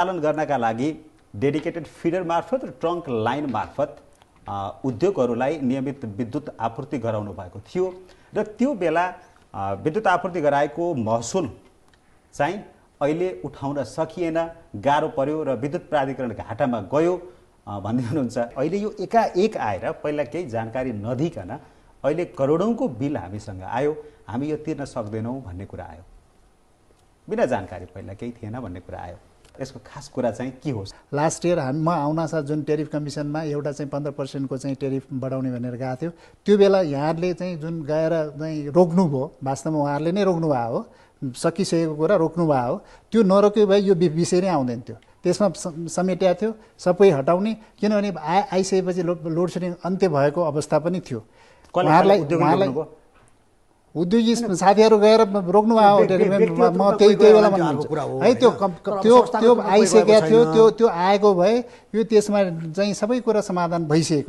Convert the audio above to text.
पालन गर्नका लागि डेडिकेटेड फिडर मार्फत र ट्रङ्क लाइन मार्फत उद्योगहरूलाई नियमित विद्युत आपूर्ति गराउनु भएको थियो र त्यो बेला विद्युत आपूर्ति गराएको महसुल चाहिँ अहिले उठाउन सकिएन, गाह्रो पर्यो र विद्युत प्राधिकरण घाटामा गयो भन्दै हुनुहुन्छ। अहिले यो एकाएक आएर पहिला केही जानकारी नदिकन अहिले करोडौँको बिल हामीसँग आयो, हामी यो तिर्न सक्दैनौँ भन्ने कुरा आयो, बिना जानकारी पहिला केही थिएन भन्ने कुरा आयो। यसको खास कुरा चाहिँ के हो? लास्ट इयर म आउनासाथ जुन टेरिफ कमिसनमा एउटा चाहिँ 15% को चाहिँ टेरिफ बढाउने भनेर गएको थियो, त्यो बेला यहाँहरूले चाहिँ जुन गएर चाहिँ रोक्नुभयो, वास्तवमा उहाँहरूले नै रोक्नु भएको हो, सकिसकेको कुरा रोक्नु भएको हो। त्यो नरोक्यो भए यो विषय नै आउँदैन थियो, त्यसमा समेट्या थियो सबै हटाउने, किनभने आइसकेपछि लोड सेडिङ अन्त्य भएको अवस्था पनि थियो। उहाँहरूलाई उद्योगी साथीहरू गएर रोक्नु भएको म त्यही बेला है त्यो आइसकेको थियो, त्यो आएको भए यो त्यसमा चाहिँ सबै कुरा समाधान भइसकेको